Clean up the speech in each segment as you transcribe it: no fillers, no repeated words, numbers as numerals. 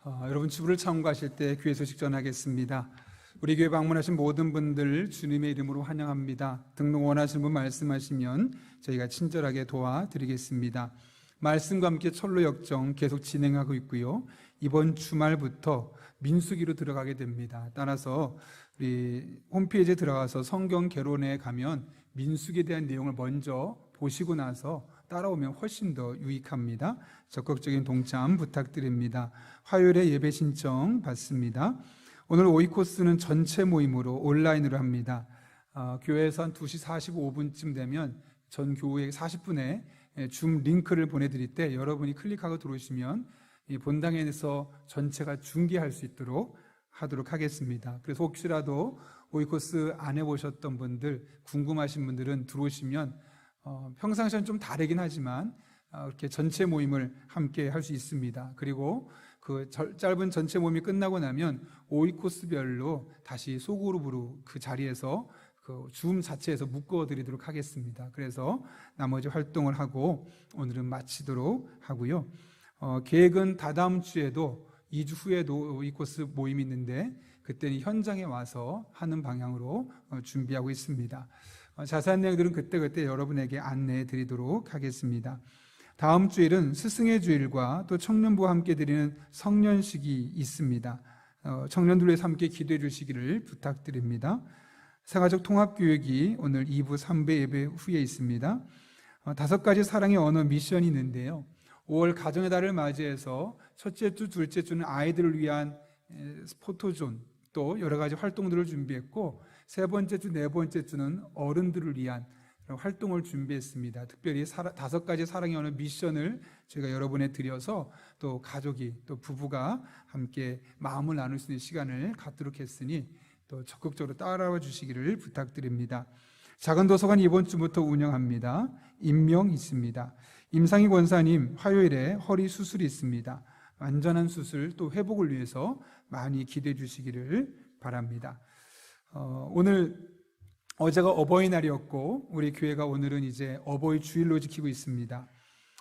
여러분 주부를 참고하실 때 교회 소식 전하겠습니다. 우리 교회 방문하신 모든 분들 주님의 이름으로 환영합니다. 등록 원하시는 분 말씀하시면 저희가 친절하게 도와드리겠습니다. 말씀과 함께 철로 역정 계속 진행하고 있고요. 이번 주말부터 민수기로 들어가게 됩니다. 따라서 우리 홈페이지에 들어가서 성경 개론에 가면 민수기에 대한 내용을 먼저 보시고 나서 따라오면 훨씬 더 유익합니다. 적극적인 동참 부탁드립니다. 화요일에 예배 신청 받습니다. 오늘 오이코스는 전체 모임으로 온라인으로 합니다. 교회에서 한 2시 45분쯤 되면 전 교회 40분에 줌 링크를 보내드릴 때 여러분이 클릭하고 들어오시면 이 본당에서 전체가 중계할 수 있도록 하도록 하겠습니다. 그래서 혹시라도 오이코스 안 해보셨던 분들, 궁금하신 분들은 들어오시면 평상시엔 좀 다르긴 하지만 이렇게 전체 모임을 함께 할 수 있습니다. 그리고 그 짧은 전체 모임이 끝나고 나면 오이코스별로 다시 소그룹으로 그 자리에서 그 줌 자체에서 묶어드리도록 하겠습니다. 그래서 나머지 활동을 하고 오늘은 마치도록 하고요. 계획은 다다음 주에도 2주 후에도 오이코스 모임이 있는데 그때는 현장에 와서 하는 방향으로 준비하고 있습니다. 자세한 내용들은 그때그때 여러분에게 안내해 드리도록 하겠습니다. 다음 주일은 스승의 주일과 또 청년부와 함께 드리는 성년식이 있습니다. 청년들 위해서 함께 기도해 주시기를 부탁드립니다. 생활적 통합교육이 오늘 2부 3부 예배 후에 있습니다. 5가지 사랑의 언어 미션이 있는데요. 5월 가정의 달을 맞이해서 첫째 주, 둘째 주는 아이들을 위한 포토존 또 여러 가지 활동들을 준비했고 세 번째 주, 네 번째 주는 어른들을 위한 활동을 준비했습니다. 특별히 5가지 사랑의 언어 미션을 저희가 여러분에 드려서 또 가족이 또 부부가 함께 마음을 나눌 수 있는 시간을 갖도록 했으니 또 적극적으로 따라와 주시기를 부탁드립니다. 작은 도서관 이번 주부터 운영합니다. 임명 있습니다. 임상희 권사님 화요일에 허리 수술이 있습니다. 완전한 수술 또 회복을 위해서 많이 기대해 주시기를 바랍니다. 어제가 어버이날이었고 우리 교회가 오늘은 이제 어버이 주일로 지키고 있습니다.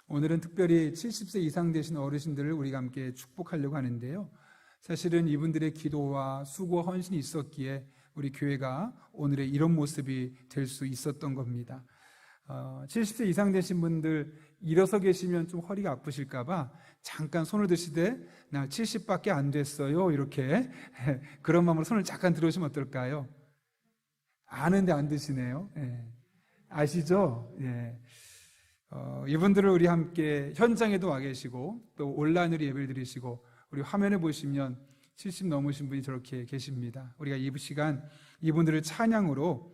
오늘은 특별히 70세 이상 되신 어르신들을 우리가 함께 축복하려고 하는데요. 사실은 이분들의 기도와 수고와 헌신이 있었기에 우리 교회가 오늘의 이런 모습이 될 수 있었던 겁니다. 70세 이상 되신 분들 일어서 계시면 좀 허리가 아프실까봐 잠깐 손을 드시되 나 70밖에 안 됐어요 이렇게 그런 마음으로 손을 잠깐 들어오시면 어떨까요? 아는데 안 드시네요. 아시죠? 이분들을 우리 함께 현장에도 와 계시고 또 온라인으로 예배를 드리시고 우리 화면에 보시면 70 넘으신 분이 저렇게 계십니다. 우리가 이 시간 이분들을 찬양으로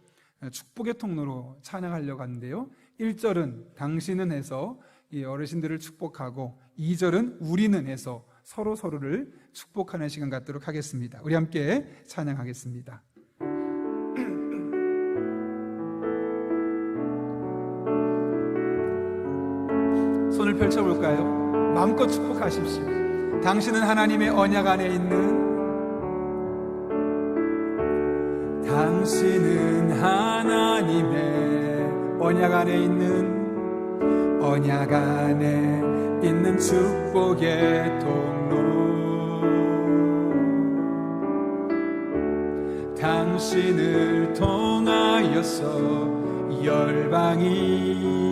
축복의 통로로 찬양하려고 하는데요. 1절은 당신은 해서 이 어르신들을 축복하고 2절은 우리는 해서 서로를 축복하는 시간 갖도록 하겠습니다. 우리 함께 찬양하겠습니다. 손을 펼쳐볼까요? 마음껏 축복하십시오. 당신은 하나님의 언약 안에 있는 당신은 하나님의 언약 안에 있는 축복의 통로 당신을 통하여서 열방이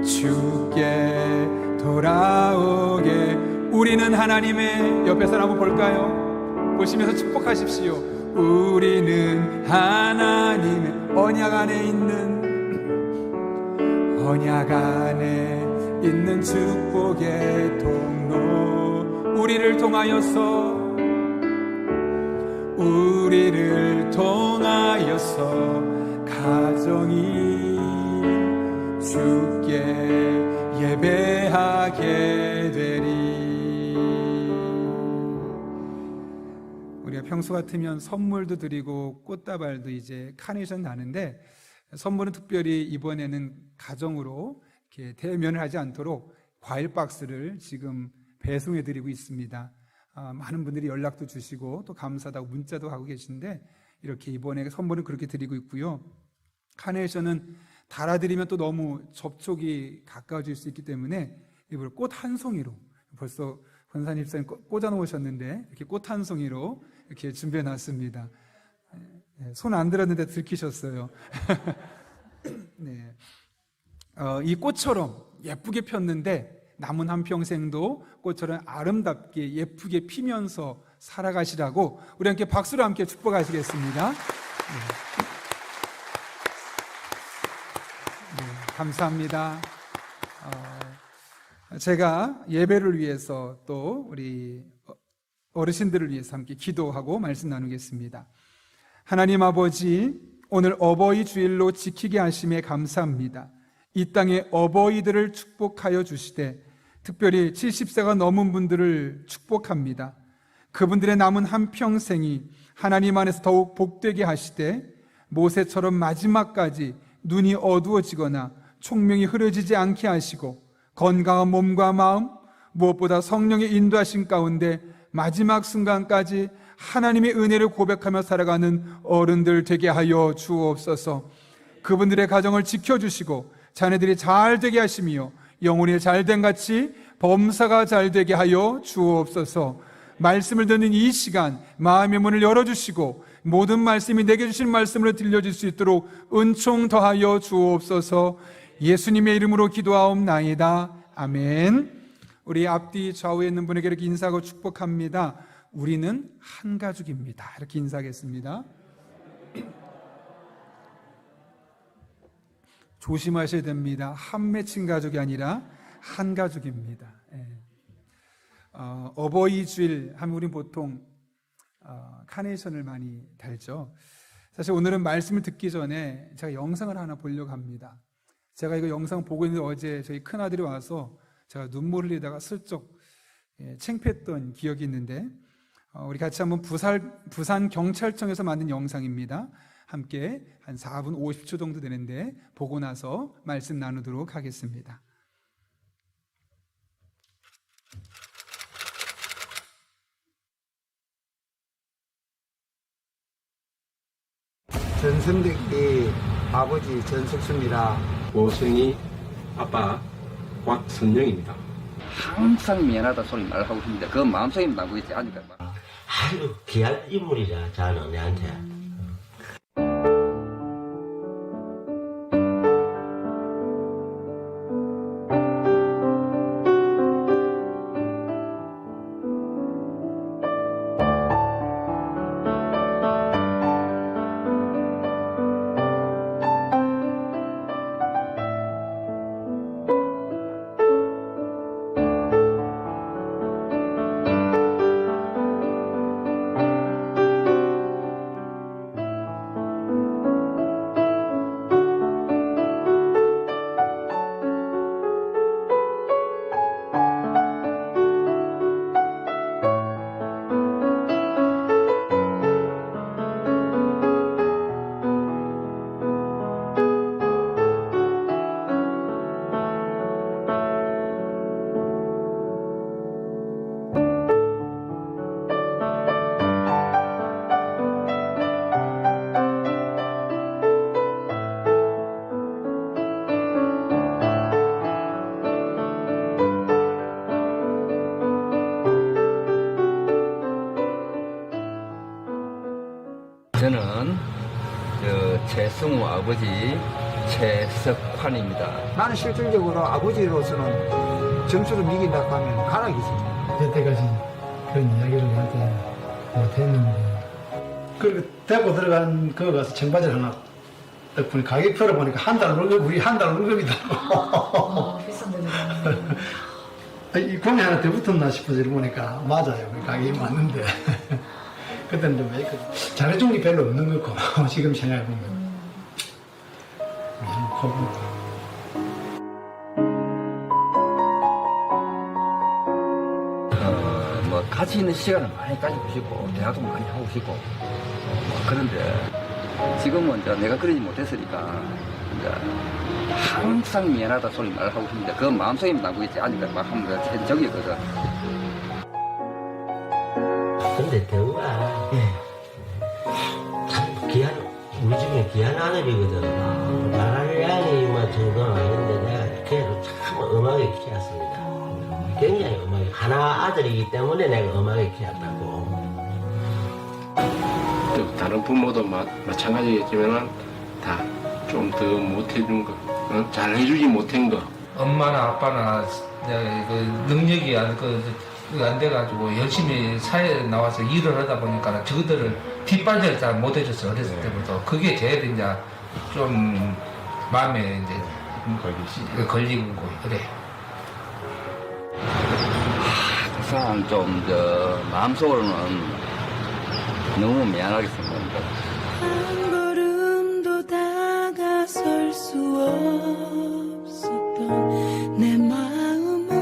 주께 돌아오게 우리는 하나님의 옆에 사람 한번 볼까요? 보시면서 축복하십시오. 우리는 하나님의 언약 안에 있는 축복의 통로 우리를 통하여서 가정이 주께 예배하게 되리. 우리가 평소 같으면 선물도 드리고 꽃다발도 이제 카네이션 나는데 선물은 특별히 이번에는 가정으로 이렇게 대면을 하지 않도록 과일 박스를 지금 배송해 드리고 있습니다. 많은 분들이 연락도 주시고 또 감사하다고 문자도 하고 계신데 이렇게 이번에 선물은 그렇게 드리고 있고요. 카네이션은 달아드리면 또 너무 접촉이 가까워질 수 있기 때문에 일부러 꽃 한 송이로 벌써 권사님 입장에 꽂아 놓으셨는데 이렇게 꽃 한 송이로 이렇게 준비해 놨습니다. 손 안 들었는데 들키셨어요. 네. 이 꽃처럼 예쁘게 폈는데 남은 한평생도 꽃처럼 아름답게 예쁘게 피면서 살아가시라고 우리 함께 박수로 함께 축복하시겠습니다. 네. 네, 감사합니다. 제가 예배를 위해서 또 우리 어르신들을 위해서 함께 기도하고 말씀 나누겠습니다. 하나님 아버지, 오늘 어버이 주일로 지키게 하심에 감사합니다. 이 땅의 어버이들을 축복하여 주시되 특별히 70세가 넘은 분들을 축복합니다. 그분들의 남은 한평생이 하나님 안에서 더욱 복되게 하시되 모세처럼 마지막까지 눈이 어두워지거나 총명이 흐려지지 않게 하시고 건강한 몸과 마음, 무엇보다 성령의 인도하심 가운데 마지막 순간까지 하나님의 은혜를 고백하며 살아가는 어른들 되게 하여 주옵소서. 그분들의 가정을 지켜주시고 자녀들이 잘 되게 하시며 영혼이 잘된 같이 범사가 잘 되게 하여 주옵소서. 말씀을 듣는 이 시간 마음의 문을 열어주시고 모든 말씀이 내게 주신 말씀을 들려줄 수 있도록 은총 더하여 주옵소서. 예수님의 이름으로 기도하옵나이다. 아멘. 우리 앞뒤 좌우에 있는 분에게 이렇게 인사하고 축복합니다. 우리는 한 가족입니다. 이렇게 인사하겠습니다. 조심하셔야 됩니다. 한 맺힌 가족이 아니라 한 가족입니다. 어버이 주일 하면 우리는 보통 카네이션을 많이 달죠. 사실 오늘은 말씀을 듣기 전에 제가 영상을 하나 보려고 합니다. 제가 이거 영상 보고 있는데 어제 저희 큰아들이 와서 제가 눈물을 흘리다가 슬쩍 창피했던 기억이 있는데 우리 같이 한번 부산 경찰청에서 만든 영상입니다. 함께 한 4분 50초 정도 되는데 보고 나서 말씀 나누도록 하겠습니다. 전성덕이 아버지 전석수입니다. 오승희 아빠 곽선영입니다. 항상 미안하다 소리 말하고 있는데 그 마음속에 나고 있지 않으니까 아주 귀한 인물이라 저는 내한테. 저는 최승우 아버지 최석환입니다. 나는 실질적으로 아버지로서는 점수를 이긴다고 하면 가락이지. 여태까지 그런 이야기를 나한테 못했는데 그리고 대고 들어간 거 가서 청바지를 하나 덕분에 가격표를 보니까 한 달 월급, 우리 한 달 월급이더라고. 비싼 이 공이 하나 더 붙었나 싶어서 보니까 맞아요. 그 가격이 맞는데 그때는 좀 잘해준 게 별로 없는 것 같고 지금 생각해보면 뭐 같이 있는 시간을 많이 가지고 싶고 대화도 많이 하고 싶고 그런데 지금은 이제 내가 그러지 못했으니까 이제 항상 미안하다 소리 말하고 싶은데 그 마음속에 나고 있지 않으니까 막 하면 현적이거든. 근데 대우가 참 귀한, 우리 집에 귀한 아들이거든. 말할 양이 뭐 정도는 아닌데 내가 그래도 참 엄하게 키웠습니다. 굉장히 엄하게 하나 아들이기 때문에 내가 엄하게 키웠다고. 또 다른 부모도 마찬가지겠지만 다 좀 더 못해준 거, 잘해주지 못한 거. 엄마나 아빠나 그 능력이 안 돼가지고 열심히 사회에 나와서 일을 하다 보니까 저들을 뒷발질 잘 못해줬어. 어렸을 때부터. 그게 제일 이제 좀 마음에 이제 걸리고 그래. 항상 좀 마음속으로는 너무 미안하게 생각합니다. 한 걸음도 다가설 수 없었던 내 마음을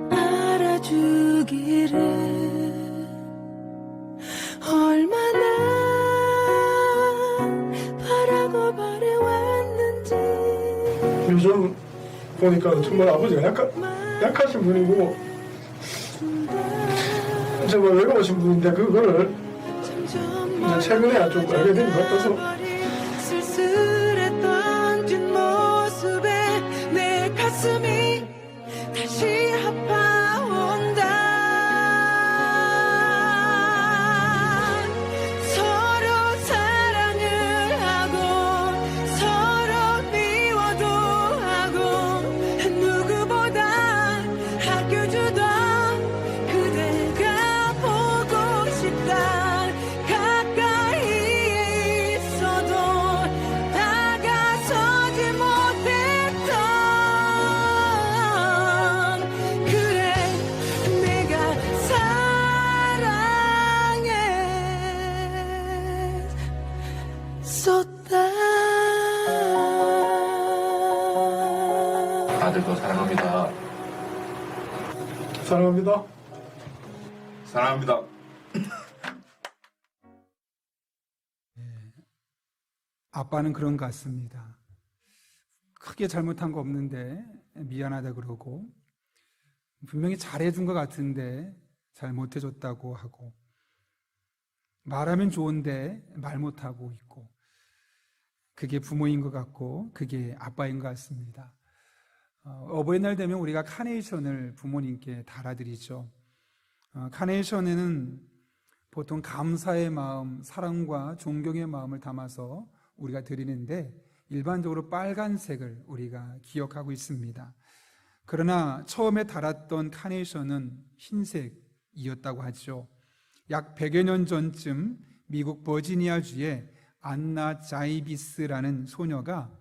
알아주기를 얼마나 바라고 바래왔는지. 요즘 보니까 정말 아버지가 약하신 분이고 정말 외로우신 분인데 그거를 이제 최근에 좀 알게 된 것 같아서 쓸쓸했던 뒷모습에 내 가슴이 다시 아파온다. 서로 사랑을 하고 서로 미워도 하고 누구보다 아껴주던 그대가 보고 싶다. 가까이에 있어도 다가서지 못했던 그래 내가 사랑했었다. 아들도 사랑합니다. 사랑합니다. 사랑합니다. 아빠는 그런 것 같습니다. 크게 잘못한 거 없는데 미안하다 그러고 분명히 잘해준 것 같은데 잘 못해줬다고 하고 말하면 좋은데 말 못하고 있고 그게 부모인 것 같고 그게 아빠인 것 같습니다. 어버이날 되면 우리가 카네이션을 부모님께 달아드리죠. 카네이션에는 보통 감사의 마음, 사랑과 존경의 마음을 담아서 우리가 드리는데 일반적으로 빨간색을 우리가 기억하고 있습니다. 그러나 처음에 달았던 카네이션은 흰색이었다고 하죠. 약 100여 년 전쯤 미국 버지니아주의 안나 자이비스라는 소녀가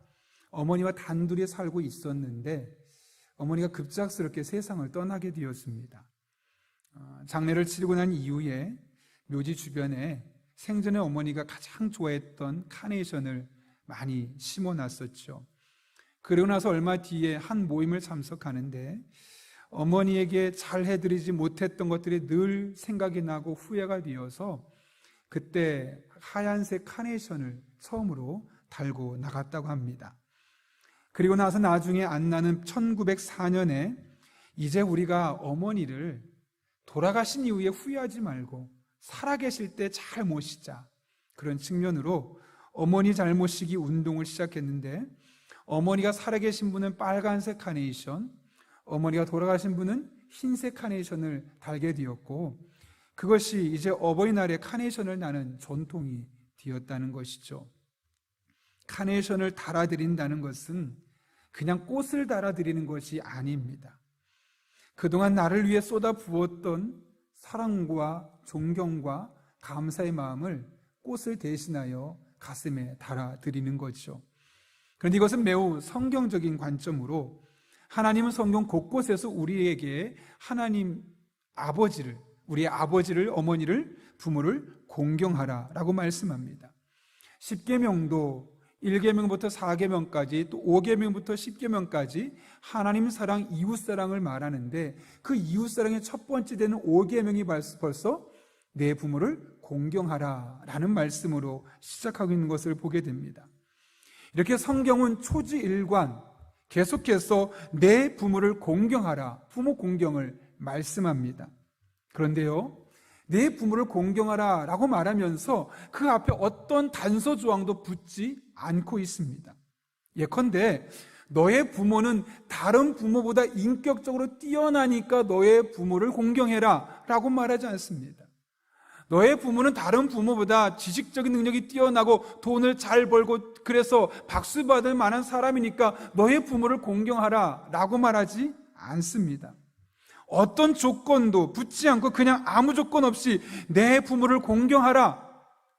어머니와 단둘이 살고 있었는데 어머니가 급작스럽게 세상을 떠나게 되었습니다. 장례를 치르고 난 이후에 묘지 주변에 생전에 어머니가 가장 좋아했던 카네이션을 많이 심어놨었죠. 그러고 나서 얼마 뒤에 한 모임을 참석하는데 어머니에게 잘 해드리지 못했던 것들이 늘 생각이 나고 후회가 되어서 그때 하얀색 카네이션을 처음으로 달고 나갔다고 합니다. 그리고 나서 나중에 안나는 1904년에 이제 우리가 어머니를 돌아가신 이후에 후회하지 말고 살아계실 때 잘 모시자, 그런 측면으로 어머니 잘 모시기 운동을 시작했는데 어머니가 살아계신 분은 빨간색 카네이션, 어머니가 돌아가신 분은 흰색 카네이션을 달게 되었고 그것이 이제 어버이날에 카네이션을 나는 전통이 되었다는 것이죠. 카네이션을 달아드린다는 것은 그냥 꽃을 달아드리는 것이 아닙니다. 그동안 나를 위해 쏟아 부었던 사랑과 존경과 감사의 마음을 꽃을 대신하여 가슴에 달아드리는 거죠. 그런데 이것은 매우 성경적인 관점으로 하나님은 성경 곳곳에서 우리에게 하나님 아버지를, 우리의 아버지를, 어머니를, 부모를 공경하라라고 말씀합니다. 10계명도 1계명부터 4계명까지 또 5계명부터 10계명까지 하나님 사랑, 이웃 사랑을 말하는데 그 이웃 사랑의 첫 번째 되는 5계명이 벌써 내 부모를 공경하라라는 말씀으로 시작하고 있는 것을 보게 됩니다. 이렇게 성경은 초지일관 계속해서 내 부모를 공경하라, 부모 공경을 말씀합니다. 그런데요, 내 부모를 공경하라 라고 말하면서 그 앞에 어떤 단서 조항도 붙지 않고 있습니다. 예컨대 너의 부모는 다른 부모보다 인격적으로 뛰어나니까 너의 부모를 공경해라 라고 말하지 않습니다. 너의 부모는 다른 부모보다 지식적인 능력이 뛰어나고 돈을 잘 벌고 그래서 박수 받을 만한 사람이니까 너의 부모를 공경하라 라고 말하지 않습니다. 어떤 조건도 붙지 않고 그냥 아무 조건 없이 내 부모를 공경하라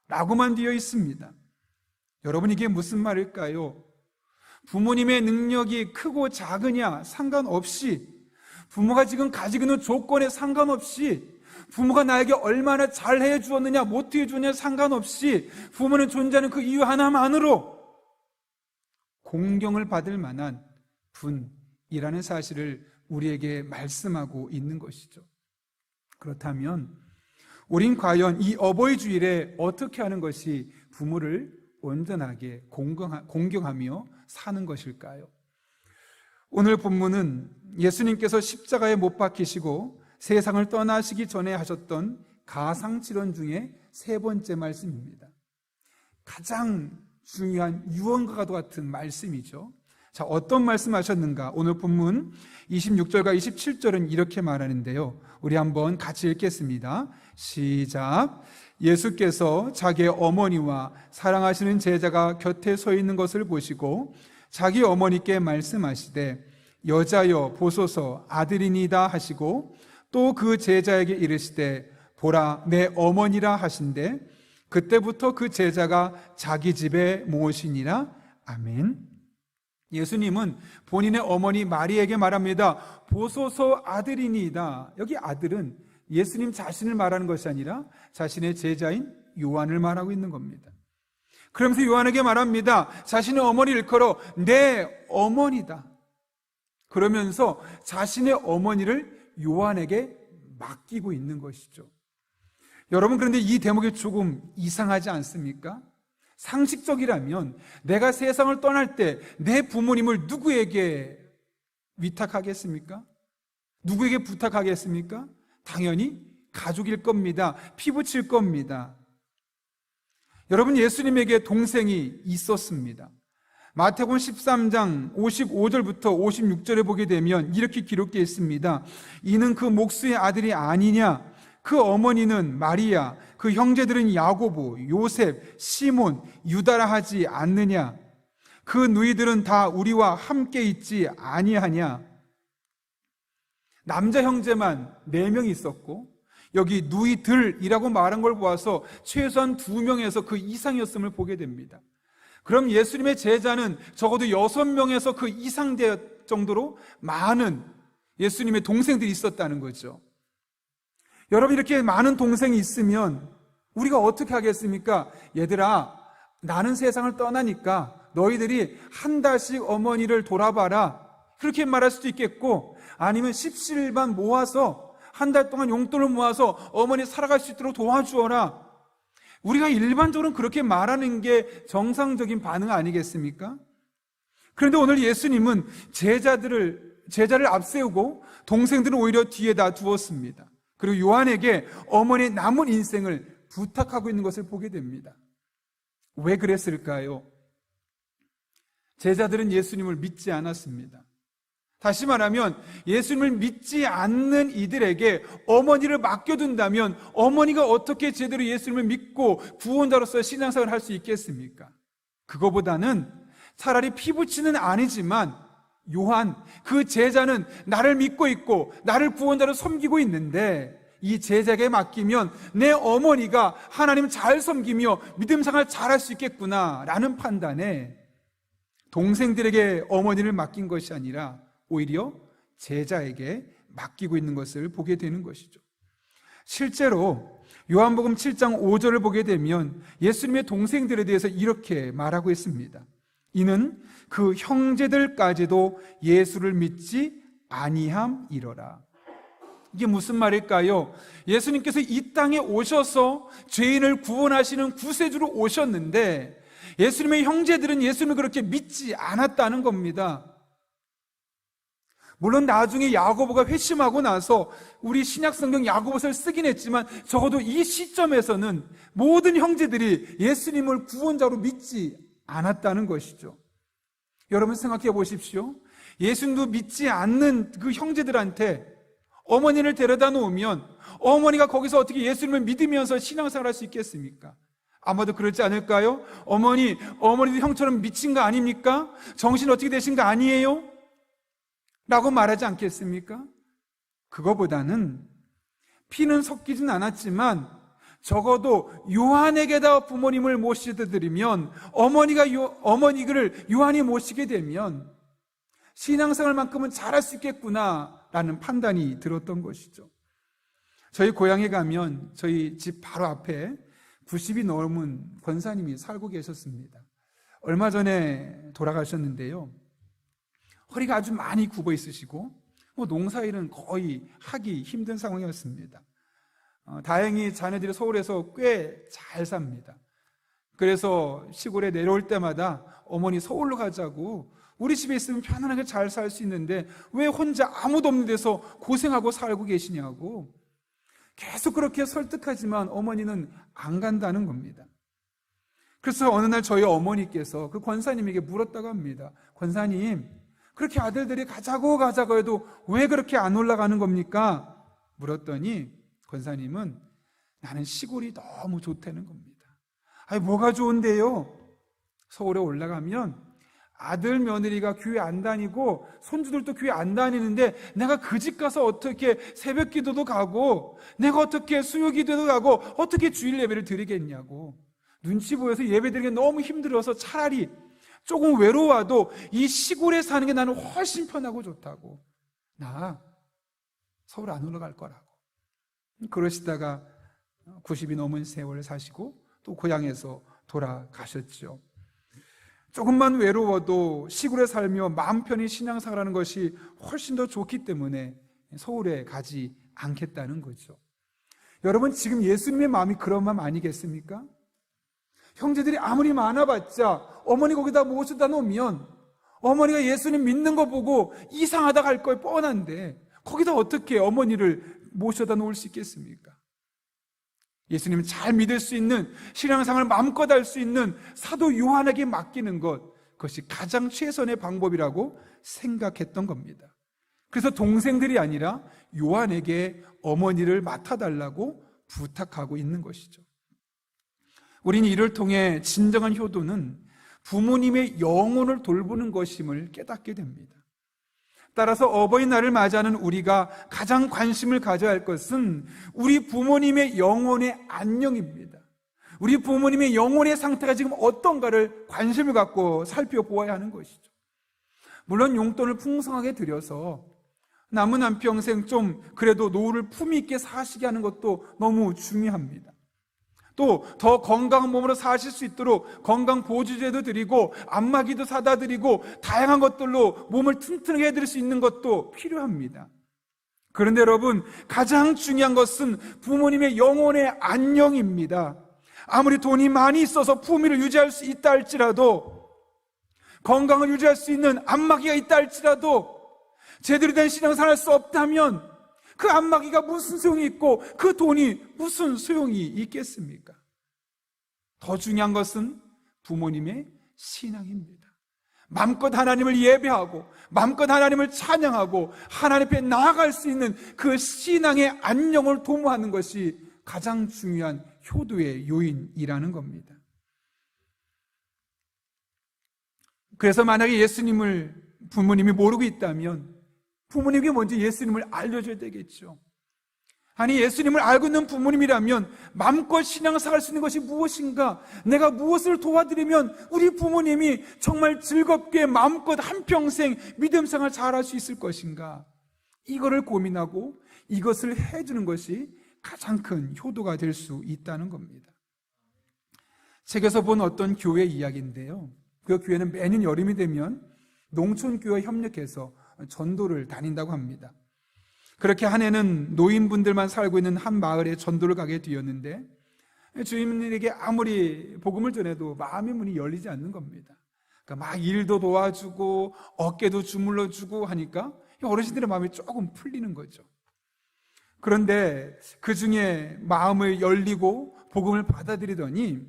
라고만 되어 있습니다. 여러분, 이게 무슨 말일까요? 부모님의 능력이 크고 작으냐 상관없이, 부모가 지금 가지고 있는 조건에 상관없이, 부모가 나에게 얼마나 잘해 주었느냐 못해 주느냐 상관없이 부모는 존재하는 그 이유 하나만으로 공경을 받을 만한 분이라는 사실을 우리에게 말씀하고 있는 것이죠. 그렇다면 우린 과연 이 어버이 주일에 어떻게 하는 것이 부모를 온전하게 공경하며 사는 것일까요? 오늘 본문은 예수님께서 십자가에 못 박히시고 세상을 떠나시기 전에 하셨던 가상칠언 중에 3번째 말씀입니다. 가장 중요한 유언과 같은 말씀이죠. 자, 어떤 말씀 하셨는가? 오늘 본문 26절과 27절은 이렇게 말하는데요. 우리 한번 같이 읽겠습니다. 시작. 예수께서 자기의 어머니와 사랑하시는 제자가 곁에 서 있는 것을 보시고 자기 어머니께 말씀하시되 여자여 보소서 아들이니다 하시고 또 그 제자에게 이르시되 보라 내 어머니라 하신대 그때부터 그 제자가 자기 집에 모으시니라. 아멘. 예수님은 본인의 어머니 마리에게 말합니다. 보소서 아들이니이다. 여기 아들은 예수님 자신을 말하는 것이 아니라 자신의 제자인 요한을 말하고 있는 겁니다. 그러면서 요한에게 말합니다. 자신의 어머니를 일컬어 내 어머니다. 그러면서 자신의 어머니를 요한에게 맡기고 있는 것이죠. 여러분, 그런데 이 대목이 조금 이상하지 않습니까? 상식적이라면 내가 세상을 떠날 때 내 부모님을 누구에게 위탁하겠습니까? 누구에게 부탁하겠습니까? 당연히 가족일 겁니다. 피부칠 겁니다. 여러분, 예수님에게 동생이 있었습니다. 마태복음 13장 55절부터 56절에 보게 되면 이렇게 기록되어 있습니다. 이는 그 목수의 아들이 아니냐? 그 어머니는 마리아, 그 형제들은 야고보, 요셉, 시몬, 유다라 하지 않느냐? 그 누이들은 다 우리와 함께 있지 아니하냐? 남자 형제만 4명 있었고 여기 누이들이라고 말한 걸 보아서 최소한 2명에서 그 이상이었음을 보게 됩니다. 그럼 예수님의 제자는 적어도 6명에서 그 이상 될 정도로 많은 예수님의 동생들이 있었다는 거죠. 여러분, 이렇게 많은 동생이 있으면 우리가 어떻게 하겠습니까? 얘들아, 나는 세상을 떠나니까 너희들이 한 달씩 어머니를 돌아봐라. 그렇게 말할 수도 있겠고, 아니면 십시일반 모아서 한 달 동안 용돈을 모아서 어머니 살아갈 수 있도록 도와주어라. 우리가 일반적으로 그렇게 말하는 게 정상적인 반응 아니겠습니까? 그런데 오늘 예수님은 제자를 앞세우고 동생들은 오히려 뒤에다 두었습니다. 그리고 요한에게 어머니의 남은 인생을 부탁하고 있는 것을 보게 됩니다. 왜 그랬을까요? 제자들은 예수님을 믿지 않았습니다. 다시 말하면 예수님을 믿지 않는 이들에게 어머니를 맡겨둔다면 어머니가 어떻게 제대로 예수님을 믿고 구원자로서 신앙생활을 할 수 있겠습니까? 그거보다는 차라리 피부치는 아니지만 요한, 그 제자는 나를 믿고 있고 나를 구원자로 섬기고 있는데 이 제자에게 맡기면 내 어머니가 하나님 잘 섬기며 믿음생활 잘할 수 있겠구나 라는 판단에 동생들에게 어머니를 맡긴 것이 아니라 오히려 제자에게 맡기고 있는 것을 보게 되는 것이죠. 실제로 요한복음 7장 5절을 보게 되면 예수님의 동생들에 대해서 이렇게 말하고 있습니다. 이는 그 형제들까지도 예수를 믿지 아니함이러라. 이게 무슨 말일까요? 예수님께서 이 땅에 오셔서 죄인을 구원하시는 구세주로 오셨는데 예수님의 형제들은 예수님을 그렇게 믿지 않았다는 겁니다. 물론 나중에 야고보가 회심하고 나서 우리 신약성경 야고보서를 쓰긴 했지만 적어도 이 시점에서는 모든 형제들이 예수님을 구원자로 믿지 않았다는 것이죠. 여러분 생각해 보십시오. 예수님도 믿지 않는 그 형제들한테 어머니를 데려다 놓으면 어머니가 거기서 어떻게 예수님을 믿으면서 신앙생활 할 수 있겠습니까? 아마도 그렇지 않을까요? 어머니도 형처럼 미친 거 아닙니까? 정신 어떻게 되신 거 아니에요? 라고 말하지 않겠습니까? 그거보다는 피는 섞이진 않았지만 적어도 요한에게다 부모님을 모시다 드리면 어머니를 요한이 모시게 되면 신앙생활만큼은 잘할 수 있겠구나라는 판단이 들었던 것이죠. 저희 고향에 가면 저희 집 바로 앞에 90이 넘은 권사님이 살고 계셨습니다. 얼마 전에 돌아가셨는데요. 허리가 아주 많이 굽어 있으시고 농사일은 거의 하기 힘든 상황이었습니다. 다행히 자녀들이 서울에서 꽤 잘 삽니다. 그래서 시골에 내려올 때마다 어머니 서울로 가자고, 우리 집에 있으면 편안하게 잘 살 수 있는데 왜 혼자 아무도 없는 데서 고생하고 살고 계시냐고 계속 그렇게 설득하지만 어머니는 안 간다는 겁니다. 그래서 어느 날 저희 어머니께서 그 권사님에게 물었다고 합니다. 권사님, 그렇게 아들들이 가자고 해도 왜 그렇게 안 올라가는 겁니까? 물었더니 권사님은 나는 시골이 너무 좋다는 겁니다. 아니, 뭐가 좋은데요? 서울에 올라가면 아들 며느리가 교회 안 다니고 손주들도 교회 안 다니는데 내가 그 집 가서 어떻게 새벽 기도도 가고 내가 어떻게 수요 기도도 가고 어떻게 주일 예배를 드리겠냐고. 눈치 보여서 예배 드리기 너무 힘들어서 차라리 조금 외로워도 이 시골에 사는 게 나는 훨씬 편하고 좋다고. 나 서울 안 올라갈 거라고. 그러시다가 90이 넘은 세월 사시고 또 고향에서 돌아가셨죠. 조금만 외로워도 시골에 살며 마음 편히 신앙생활하는 것이 훨씬 더 좋기 때문에 서울에 가지 않겠다는 거죠. 여러분, 지금 예수님의 마음이 그런 마음 아니겠습니까? 형제들이 아무리 많아봤자 어머니 거기다 모셔다 놓으면 어머니가 예수님 믿는 거 보고 이상하다 할 걸 뻔한데 거기다 어떻게 어머니를 모셔다 놓을 수 있겠습니까? 예수님을 잘 믿을 수 있는, 신앙생활을 마음껏 할 수 있는 사도 요한에게 맡기는 것, 그것이 가장 최선의 방법이라고 생각했던 겁니다. 그래서 동생들이 아니라 요한에게 어머니를 맡아달라고 부탁하고 있는 것이죠. 우리는 이를 통해 진정한 효도는 부모님의 영혼을 돌보는 것임을 깨닫게 됩니다. 따라서 어버이날을 맞이하는 우리가 가장 관심을 가져야 할 것은 우리 부모님의 영혼의 안녕입니다. 우리 부모님의 영혼의 상태가 지금 어떤가를 관심을 갖고 살펴보아야 하는 것이죠. 물론 용돈을 풍성하게 들여서 남은 한평생 좀 그래도 노후를 품위 있게 사시게 하는 것도 너무 중요합니다. 또 더 건강한 몸으로 사실 수 있도록 건강 보조제도 드리고 안마기도 사다 드리고 다양한 것들로 몸을 튼튼하게 해드릴 수 있는 것도 필요합니다. 그런데 여러분, 가장 중요한 것은 부모님의 영혼의 안녕입니다. 아무리 돈이 많이 있어서 품위를 유지할 수 있다 할지라도, 건강을 유지할 수 있는 안마기가 있다 할지라도 제대로 된 신앙생활을 할 수 없다면 그 안마기가 무슨 소용이 있고 그 돈이 무슨 소용이 있겠습니까? 더 중요한 것은 부모님의 신앙입니다. 마음껏 하나님을 예배하고 마음껏 하나님을 찬양하고 하나님 앞에 나아갈 수 있는 그 신앙의 안녕을 도모하는 것이 가장 중요한 효도의 요인이라는 겁니다. 그래서 만약에 예수님을 부모님이 모르고 있다면 부모님께 먼저 예수님을 알려줘야 되겠죠. 아니, 예수님을 알고 있는 부모님이라면 마음껏 신앙생활 할 수 있는 것이 무엇인가, 내가 무엇을 도와드리면 우리 부모님이 정말 즐겁게 마음껏 한평생 믿음생활 잘할 수 있을 것인가, 이거를 고민하고 이것을 해주는 것이 가장 큰 효도가 될 수 있다는 겁니다. 책에서 본 어떤 교회 이야기인데요, 그 교회는 매년 여름이 되면 농촌교회와 협력해서 전도를 다닌다고 합니다. 그렇게 한 해는 노인분들만 살고 있는 한 마을에 전도를 가게 되었는데 주인들에게 아무리 복음을 전해도 마음의 문이 열리지 않는 겁니다. 그러니까 막 일도 도와주고 어깨도 주물러주고 하니까 어르신들의 마음이 조금 풀리는 거죠. 그런데 그 중에 마음을 열리고 복음을 받아들이더니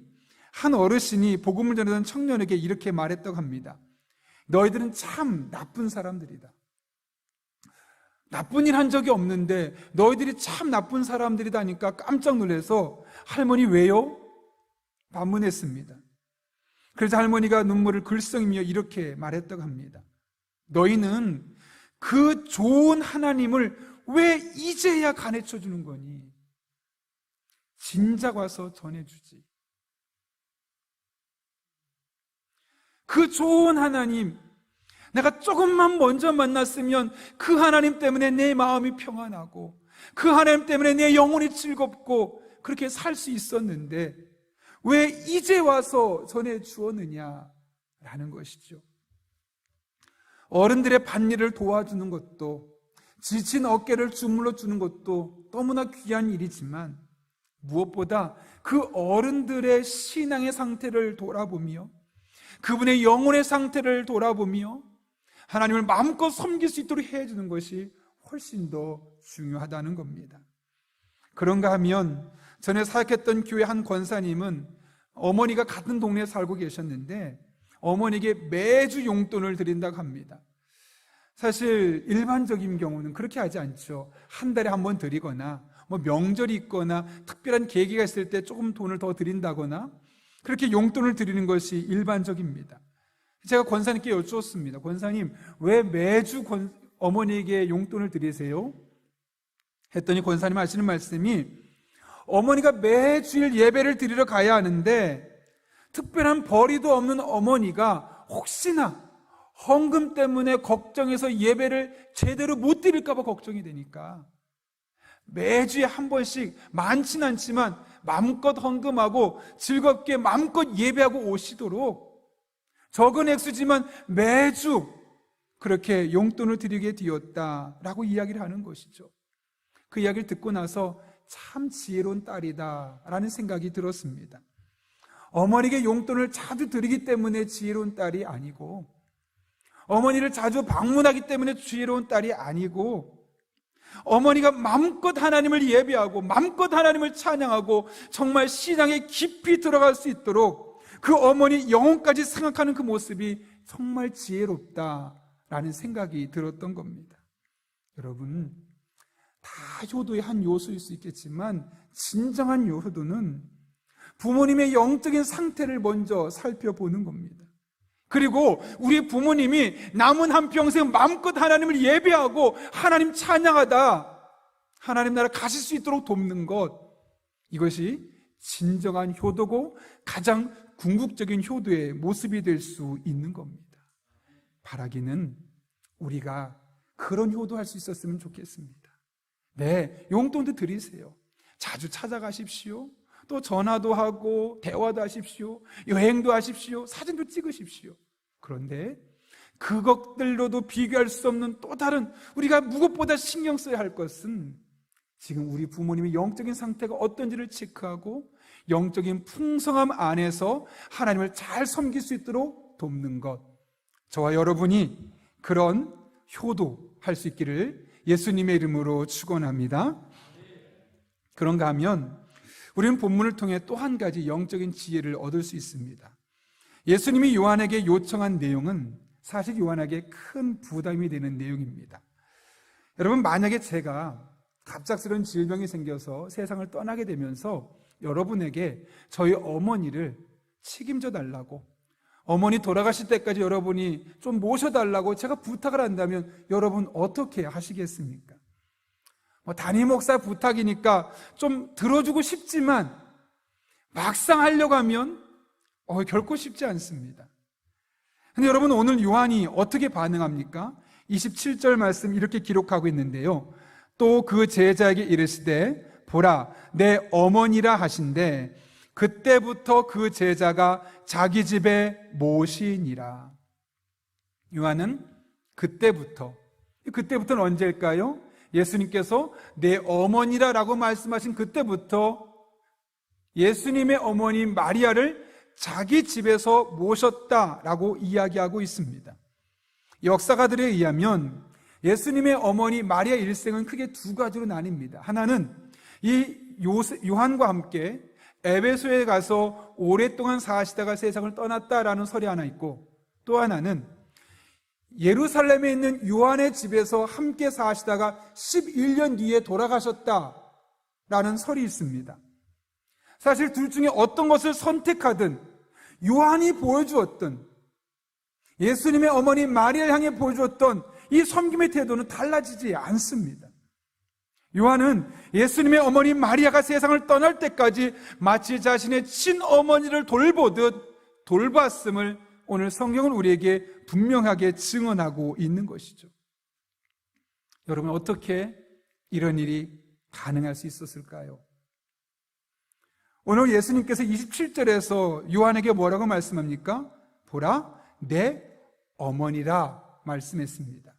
한 어르신이 복음을 전하던 청년에게 이렇게 말했다고 합니다. 너희들은 참 나쁜 사람들이다. 나쁜 일 한 적이 없는데 너희들이 참 나쁜 사람들이다니까 깜짝 놀라서 할머니 왜요? 반문했습니다. 그래서 할머니가 눈물을 글썽이며 이렇게 말했다고 합니다. 너희는 그 좋은 하나님을 왜 이제야 가르쳐 주는 거니? 진작 와서 전해주지. 그 좋은 하나님, 내가 조금만 먼저 만났으면 그 하나님 때문에 내 마음이 평안하고 그 하나님 때문에 내 영혼이 즐겁고 그렇게 살 수 있었는데 왜 이제 와서 전해 주었느냐라는 것이죠. 어른들의 밭일을 도와주는 것도, 지친 어깨를 주물러 주는 것도 너무나 귀한 일이지만 무엇보다 그 어른들의 신앙의 상태를 돌아보며 그분의 영혼의 상태를 돌아보며 하나님을 마음껏 섬길 수 있도록 해주는 것이 훨씬 더 중요하다는 겁니다. 그런가 하면 전에 사역했던 교회 한 권사님은 어머니가 같은 동네에 살고 계셨는데 어머니에게 매주 용돈을 드린다고 합니다. 사실 일반적인 경우는 그렇게 하지 않죠. 한 달에 한 번 드리거나 뭐 명절이 있거나 특별한 계기가 있을 때 조금 돈을 더 드린다거나 그렇게 용돈을 드리는 것이 일반적입니다. 제가 권사님께 여쭈었습니다. 권사님, 왜 매주 어머니에게 용돈을 드리세요? 했더니 권사님 하시는 말씀이 어머니가 매주일 예배를 드리러 가야 하는데 특별한 벌이도 없는 어머니가 혹시나 헌금 때문에 걱정해서 예배를 제대로 못 드릴까 봐 걱정이 되니까 매주에 한 번씩 많진 않지만 마음껏 헌금하고 즐겁게 마음껏 예배하고 오시도록 적은 액수지만 매주 그렇게 용돈을 드리게 되었다라고 이야기를 하는 것이죠. 그 이야기를 듣고 나서 참 지혜로운 딸이다라는 생각이 들었습니다. 어머니에게 용돈을 자주 드리기 때문에 지혜로운 딸이 아니고 어머니를 자주 방문하기 때문에 지혜로운 딸이 아니고 어머니가 마음껏 하나님을 예배하고 마음껏 하나님을 찬양하고 정말 신앙에 깊이 들어갈 수 있도록 그 어머니 영혼까지 생각하는 그 모습이 정말 지혜롭다라는 생각이 들었던 겁니다. 여러분, 다 효도의 한 요소일 수 있겠지만 진정한 효도는 부모님의 영적인 상태를 먼저 살펴보는 겁니다. 그리고 우리 부모님이 남은 한평생 마음껏 하나님을 예배하고 하나님 찬양하다 하나님 나라 가실 수 있도록 돕는 것, 이것이 진정한 효도고 가장 궁극적인 효도의 모습이 될 수 있는 겁니다. 바라기는 우리가 그런 효도할 수 있었으면 좋겠습니다. 네, 용돈도 드리세요. 자주 찾아가십시오. 또 전화도 하고 대화도 하십시오. 여행도 하십시오. 사진도 찍으십시오. 그런데 그것들로도 비교할 수 없는 또 다른 우리가 무엇보다 신경 써야 할 것은 지금 우리 부모님의 영적인 상태가 어떤지를 체크하고 영적인 풍성함 안에서 하나님을 잘 섬길 수 있도록 돕는 것. 저와 여러분이 그런 효도할 수 있기를 예수님의 이름으로 축원합니다. 그런가 하면 우리는 본문을 통해 또 한 가지 영적인 지혜를 얻을 수 있습니다. 예수님이 요한에게 요청한 내용은 사실 요한에게 큰 부담이 되는 내용입니다. 여러분, 만약에 제가 갑작스러운 질병이 생겨서 세상을 떠나게 되면서 여러분에게 저희 어머니를 책임져 달라고, 어머니 돌아가실 때까지 여러분이 좀 모셔달라고 제가 부탁을 한다면 여러분 어떻게 하시겠습니까? 담임 목사 부탁이니까 좀 들어주고 싶지만 막상 하려고 하면 결코 쉽지 않습니다. 근데 여러분, 오늘 요한이 어떻게 반응합니까? 27절 말씀 이렇게 기록하고 있는데요. 또 그 제자에게 이르시되 보라 내 어머니라 하신대 그때부터 그 제자가 자기 집에 모시니라. 요한은 그때부터는 언제일까요? 예수님께서 내 어머니라 라고 말씀하신 그때부터 예수님의 어머니 마리아를 자기 집에서 모셨다라고 이야기하고 있습니다. 역사가들에 의하면 예수님의 어머니 마리아 일생은 크게 두 가지로 나뉩니다. 하나는 이 요한과 함께 에베소에 가서 오랫동안 사시다가 세상을 떠났다라는 설이 하나 있고, 또 하나는 예루살렘에 있는 요한의 집에서 함께 사시다가 11년 뒤에 돌아가셨다라는 설이 있습니다. 사실 둘 중에 어떤 것을 선택하든 요한이 보여주었던, 예수님의 어머니 마리아를 향해 보여주었던 이 섬김의 태도는 달라지지 않습니다. 요한은 예수님의 어머니 마리아가 세상을 떠날 때까지 마치 자신의 친어머니를 돌보듯 돌봤음을 오늘 성경은 우리에게 분명하게 증언하고 있는 것이죠. 여러분, 어떻게 이런 일이 가능할 수 있었을까요? 오늘 예수님께서 27절에서 요한에게 뭐라고 말씀합니까? 보라, 내 어머니라 말씀했습니다.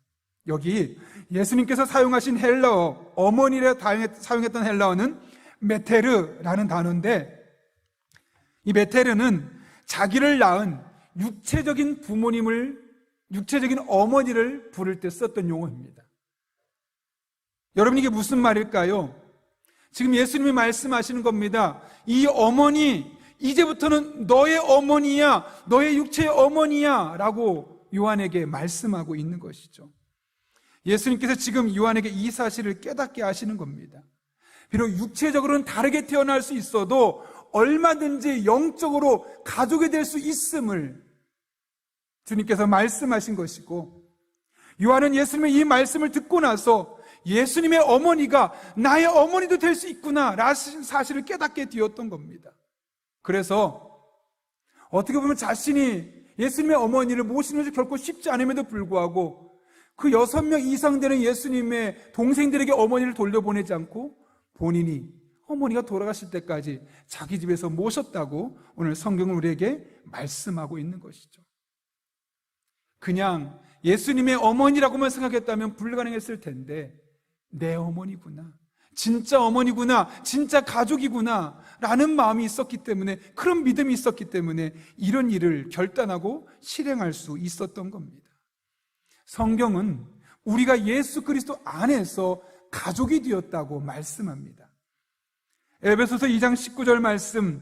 여기 예수님께서 사용하신 헬라어, 어머니라 사용했던 헬라어는 메테르라는 단어인데, 이 메테르는 자기를 낳은 육체적인 어머니를 부를 때 썼던 용어입니다. 여러분, 이게 무슨 말일까요? 지금 예수님이 말씀하시는 겁니다. 이 어머니, 이제부터는 너의 어머니야, 너의 육체의 어머니야 라고 요한에게 말씀하고 있는 것이죠. 예수님께서 지금 요한에게 이 사실을 깨닫게 하시는 겁니다. 비록 육체적으로는 다르게 태어날 수 있어도 얼마든지 영적으로 가족이 될 수 있음을 주님께서 말씀하신 것이고, 요한은 예수님의 이 말씀을 듣고 나서 예수님의 어머니가 나의 어머니도 될 수 있구나 라는 사실을 깨닫게 되었던 겁니다. 그래서 어떻게 보면 자신이 예수님의 어머니를 모시는 것이 결코 쉽지 않음에도 불구하고 그 6명 이상 되는 예수님의 동생들에게 어머니를 돌려보내지 않고 본인이 어머니가 돌아가실 때까지 자기 집에서 모셨다고 오늘 성경은 우리에게 말씀하고 있는 것이죠. 그냥 예수님의 어머니라고만 생각했다면 불가능했을 텐데, 내 어머니구나, 진짜 어머니구나, 진짜 가족이구나 라는 마음이 있었기 때문에, 그런 믿음이 있었기 때문에 이런 일을 결단하고 실행할 수 있었던 겁니다. 성경은 우리가 예수 그리스도 안에서 가족이 되었다고 말씀합니다. 에베소서 2장 19절 말씀,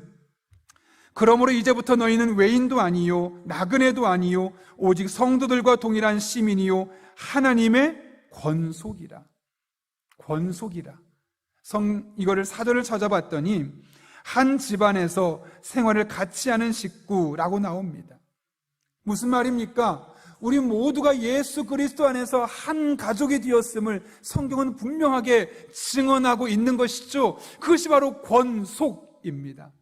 그러므로 이제부터 너희는 외인도 아니요 나그네도 아니요 오직 성도들과 동일한 시민이요 하나님의 권속이라. 이거를 사전을 찾아봤더니 한 집안에서 생활을 같이 하는 식구라고 나옵니다. 무슨 말입니까? 우리 모두가 예수 그리스도 안에서 한 가족이 되었음을 성경은 분명하게 증언하고 있는 것이죠. 그것이 바로 권속입니다.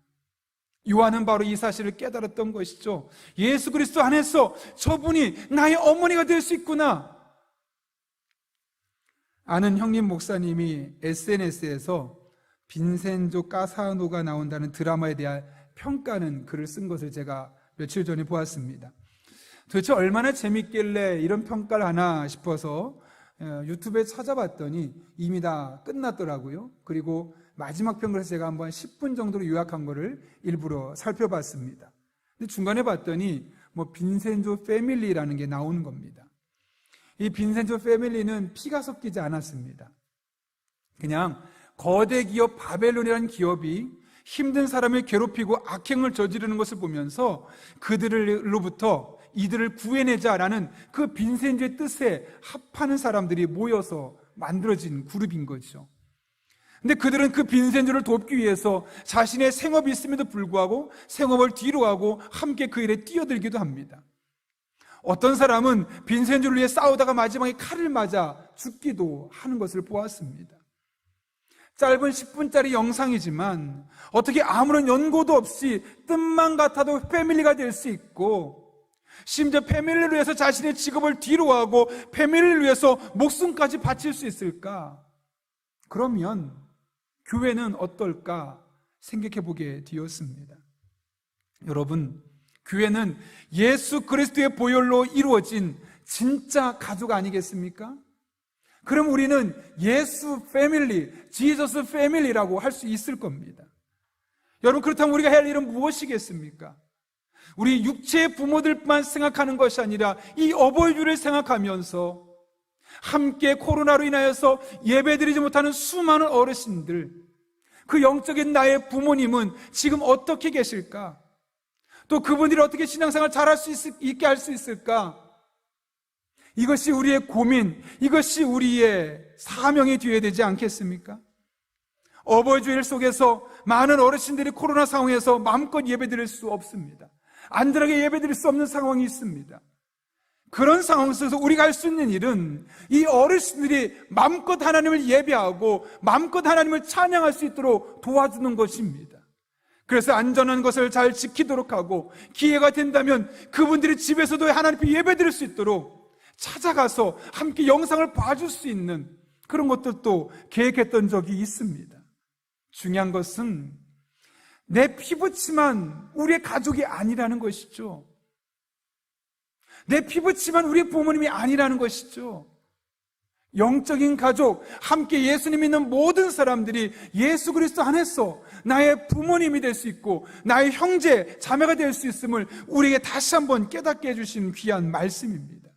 요한은 바로 이 사실을 깨달았던 것이죠. 예수 그리스도 안에서 저분이 나의 어머니가 될 수 있구나. 아는 형님 목사님이 SNS에서 빈센조 까사노가 나온다는 드라마에 대한 평가하는 글을 쓴 것을 제가 며칠 전에 보았습니다. 도대체 얼마나 재밌길래 이런 평가를 하나 싶어서 유튜브에 찾아봤더니 이미 다 끝났더라고요. 그리고 마지막 편을 제가 한번 10분 정도로 요약한 거를 일부러 살펴봤습니다. 근데 중간에 봤더니 빈센조 패밀리라는 게 나오는 겁니다. 이 빈센조 패밀리는 피가 섞이지 않았습니다. 그냥 거대 기업 바벨론이라는 기업이 힘든 사람을 괴롭히고 악행을 저지르는 것을 보면서 그들로부터 이들을 구해내자라는 그 빈센조의 뜻에 합하는 사람들이 모여서 만들어진 그룹인 거죠. 근데 그들은 그 빈센조를 돕기 위해서 자신의 생업이 있음에도 불구하고 생업을 뒤로 하고 함께 그 일에 뛰어들기도 합니다. 어떤 사람은 빈센조를 위해 싸우다가 마지막에 칼을 맞아 죽기도 하는 것을 보았습니다. 짧은 10분짜리 영상이지만 어떻게 아무런 연고도 없이 뜻만 같아도 패밀리가 될 수 있고, 심지어 패밀리를 위해서 자신의 직업을 뒤로 하고 패밀리를 위해서 목숨까지 바칠 수 있을까? 그러면 교회는 어떨까 생각해 보게 되었습니다. 여러분, 교회는 예수 그리스도의 보혈로 이루어진 진짜 가족 아니겠습니까? 그럼 우리는 예수 패밀리, 지저스 패밀리라고 할 수 있을 겁니다. 여러분, 그렇다면 우리가 해야 할 일은 무엇이겠습니까? 우리 육체의 부모들만 생각하는 것이 아니라 이 어버이주를 생각하면서 함께 코로나로 인하여서 예배드리지 못하는 수많은 어르신들, 그 영적인 나의 부모님은 지금 어떻게 계실까? 또 그분들이 어떻게 신앙생활 잘할 수 있게 할 수 있을까? 이것이 우리의 고민, 이것이 우리의 사명이 되어야 되지 않겠습니까? 어버이주일 속에서 많은 어르신들이 코로나 상황에서 마음껏 예배드릴 수 없습니다. 안전하게 예배드릴 수 없는 상황이 있습니다. 그런 상황 속에서 우리가 할 수 있는 일은 이 어르신들이 마음껏 하나님을 예배하고 마음껏 하나님을 찬양할 수 있도록 도와주는 것입니다. 그래서 안전한 것을 잘 지키도록 하고 기회가 된다면 그분들이 집에서도 하나님 앞에 예배드릴 수 있도록 찾아가서 함께 영상을 봐줄 수 있는 그런 것들도 계획했던 적이 있습니다. 중요한 것은 내 피부치만 우리의 가족이 아니라는 것이죠. 내 피부치만 우리의 부모님이 아니라는 것이죠. 영적인 가족, 함께 예수님 믿는 모든 사람들이 예수 그리스도 안에서 나의 부모님이 될 수 있고 나의 형제, 자매가 될 수 있음을 우리에게 다시 한번 깨닫게 해주신 귀한 말씀입니다.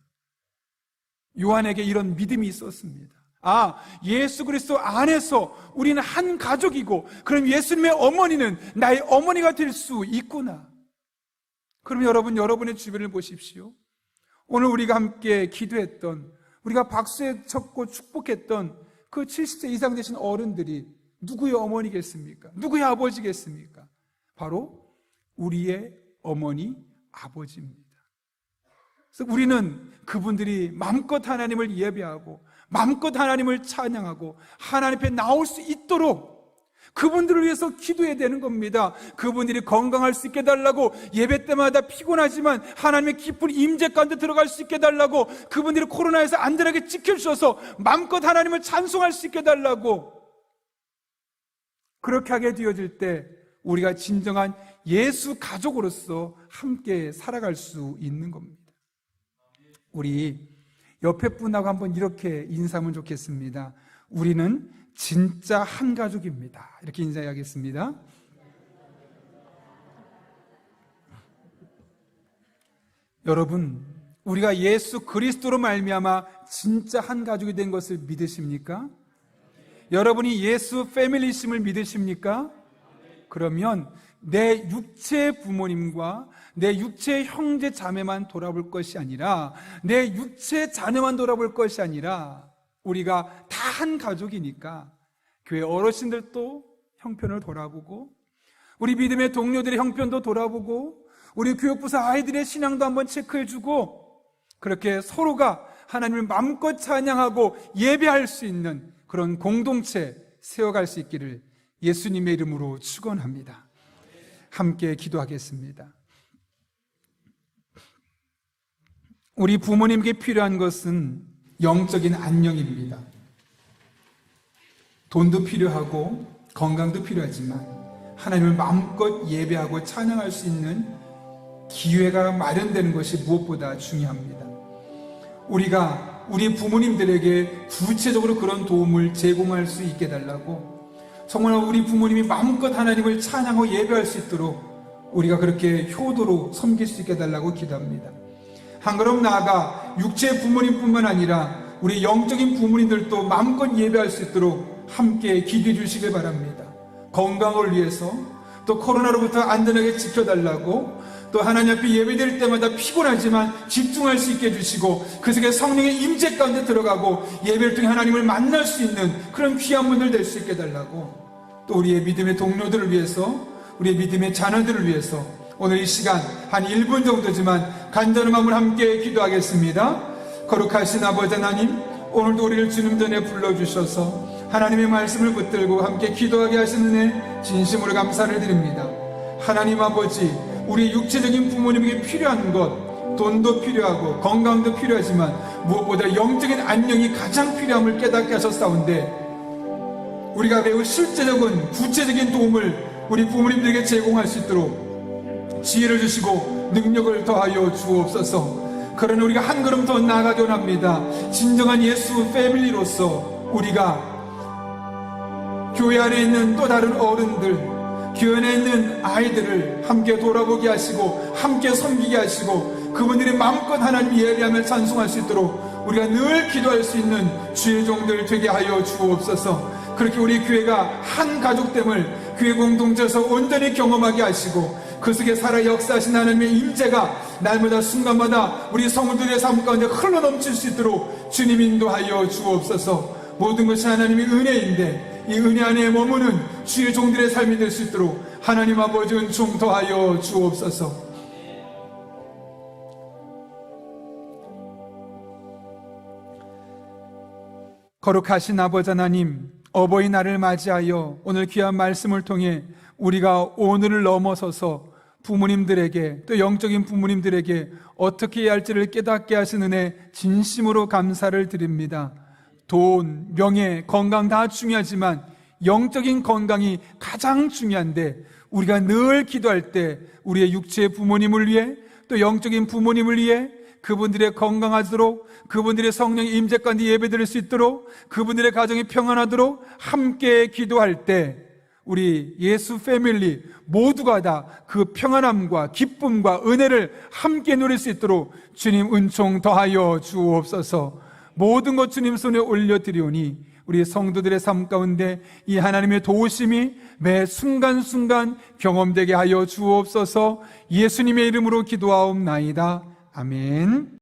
요한에게 이런 믿음이 있었습니다. 아, 예수 그리스도 안에서 우리는 한 가족이고 그럼 예수님의 어머니는 나의 어머니가 될 수 있구나. 그럼 여러분, 여러분의 주변을 보십시오. 오늘 우리가 함께 기도했던, 우리가 박수에 쳤고 축복했던 그 70세 이상 되신 어른들이 누구의 어머니겠습니까? 누구의 아버지겠습니까? 바로 우리의 어머니, 아버지입니다. 그래서 우리는 그분들이 마음껏 하나님을 예배하고 마음껏 하나님을 찬양하고 하나님 앞에 나올 수 있도록 그분들을 위해서 기도해야 되는 겁니다. 그분들이 건강할 수 있게 해달라고, 예배 때마다 피곤하지만 하나님의 깊은 임재 가운데 들어갈 수 있게 해달라고, 그분들이 코로나에서 안전하게 지켜주셔서 마음껏 하나님을 찬송할 수 있게 해달라고, 그렇게 하게 되어질 때 우리가 진정한 예수 가족으로서 함께 살아갈 수 있는 겁니다. 우리 옆에 분하고 한번 이렇게 인사하면 좋겠습니다. 우리는 진짜 한 가족입니다. 이렇게 인사해야겠습니다. 여러분, 우리가 예수 그리스도로 말미암아 진짜 한 가족이 된 것을 믿으십니까? 여러분이 예수 패밀리심을 믿으십니까? 그러면 내 육체 부모님과 내 육체 형제 자매만 돌아볼 것이 아니라, 내 육체 자녀만 돌아볼 것이 아니라 우리가 다 한 가족이니까 교회 어르신들도 형편을 돌아보고, 우리 믿음의 동료들의 형편도 돌아보고, 우리 교육부사 아이들의 신앙도 한번 체크해주고, 그렇게 서로가 하나님을 마음껏 찬양하고 예배할 수 있는 그런 공동체 세워갈 수 있기를 예수님의 이름으로 축원합니다. 함께 기도하겠습니다. 우리 부모님께 필요한 것은 영적인 안녕입니다. 돈도 필요하고 건강도 필요하지만 하나님을 마음껏 예배하고 찬양할 수 있는 기회가 마련되는 것이 무엇보다 중요합니다. 우리가 우리 부모님들에게 구체적으로 그런 도움을 제공할 수 있게 해달라고, 정말 우리 부모님이 마음껏 하나님을 찬양하고 예배할 수 있도록 우리가 그렇게 효도로 섬길 수 있게 해달라고 기도합니다. 한 걸음 나아가 육체 부모님뿐만 아니라 우리 영적인 부모님들도 마음껏 예배할 수 있도록 함께 기도해 주시길 바랍니다. 건강을 위해서, 또 코로나로부터 안전하게 지켜달라고, 또 하나님 앞에 예배드릴 때마다 피곤하지만 집중할 수 있게 해주시고 그 속에 성령의 임재 가운데 들어가고 예배를 통해 하나님을 만날 수 있는 그런 귀한 분들 될 수 있게 해달라고, 또 우리의 믿음의 동료들을 위해서, 우리의 믿음의 자녀들을 위해서 오늘 이 시간 한 1분 정도지만 간절한 마음을 함께 기도하겠습니다. 거룩하신 아버지 하나님, 오늘도 우리를 주님 전에 불러주셔서 하나님의 말씀을 붙들고 함께 기도하게 하신 은혜 진심으로 감사를 드립니다. 하나님 아버지, 우리 육체적인 부모님에게 필요한 것, 돈도 필요하고 건강도 필요하지만 무엇보다 영적인 안녕이 가장 필요함을 깨닫게 하셨사온데, 우리가 매우 실제적인 구체적인 도움을 우리 부모님들에게 제공할 수 있도록 지혜를 주시고 능력을 더하여 주옵소서. 그러나 우리가 한 걸음 더 나아가기 원합니다. 진정한 예수 패밀리로서 우리가 교회 안에 있는 또 다른 어른들, 교회 안에 있는 아이들을 함께 돌아보게 하시고 함께 섬기게 하시고 그분들이 마음껏 하나님 예배하며 찬송할 수 있도록 우리가 늘 기도할 수 있는 주의 종들 되게 하여 주옵소서. 그렇게 우리 교회가 한 가족됨을 교회 공동체에서 온전히 경험하게 하시고 그 속에 살아 역사하신 하나님의 임재가 날마다 순간마다 우리 성도들의 삶 가운데 흘러넘칠 수 있도록 주님 인도하여 주옵소서. 모든 것이 하나님의 은혜인데 이 은혜 안에 머무는 주의 종들의 삶이 될 수 있도록 하나님 아버지 은총 더하여 주옵소서. 거룩하신 아버지 하나님, 어버이날을 맞이하여 오늘 귀한 말씀을 통해 우리가 오늘을 넘어서서 부모님들에게 또 영적인 부모님들에게 어떻게 해야 할지를 깨닫게 하신 은혜 진심으로 감사를 드립니다. 돈, 명예, 건강 다 중요하지만 영적인 건강이 가장 중요한데 우리가 늘 기도할 때 우리의 육체의 부모님을 위해 또 영적인 부모님을 위해 그분들의 건강하도록 그분들의 성령의 임재 가운데 예배드릴 수 있도록 그분들의 가정이 평안하도록 함께 기도할 때 우리 예수 패밀리 모두가 다 그 평안함과 기쁨과 은혜를 함께 누릴 수 있도록 주님 은총 더하여 주옵소서. 모든 것 주님 손에 올려드리오니 우리 성도들의 삶 가운데 이 하나님의 도우심이 매 순간순간 경험되게 하여 주옵소서. 예수님의 이름으로 기도하옵나이다. 아멘.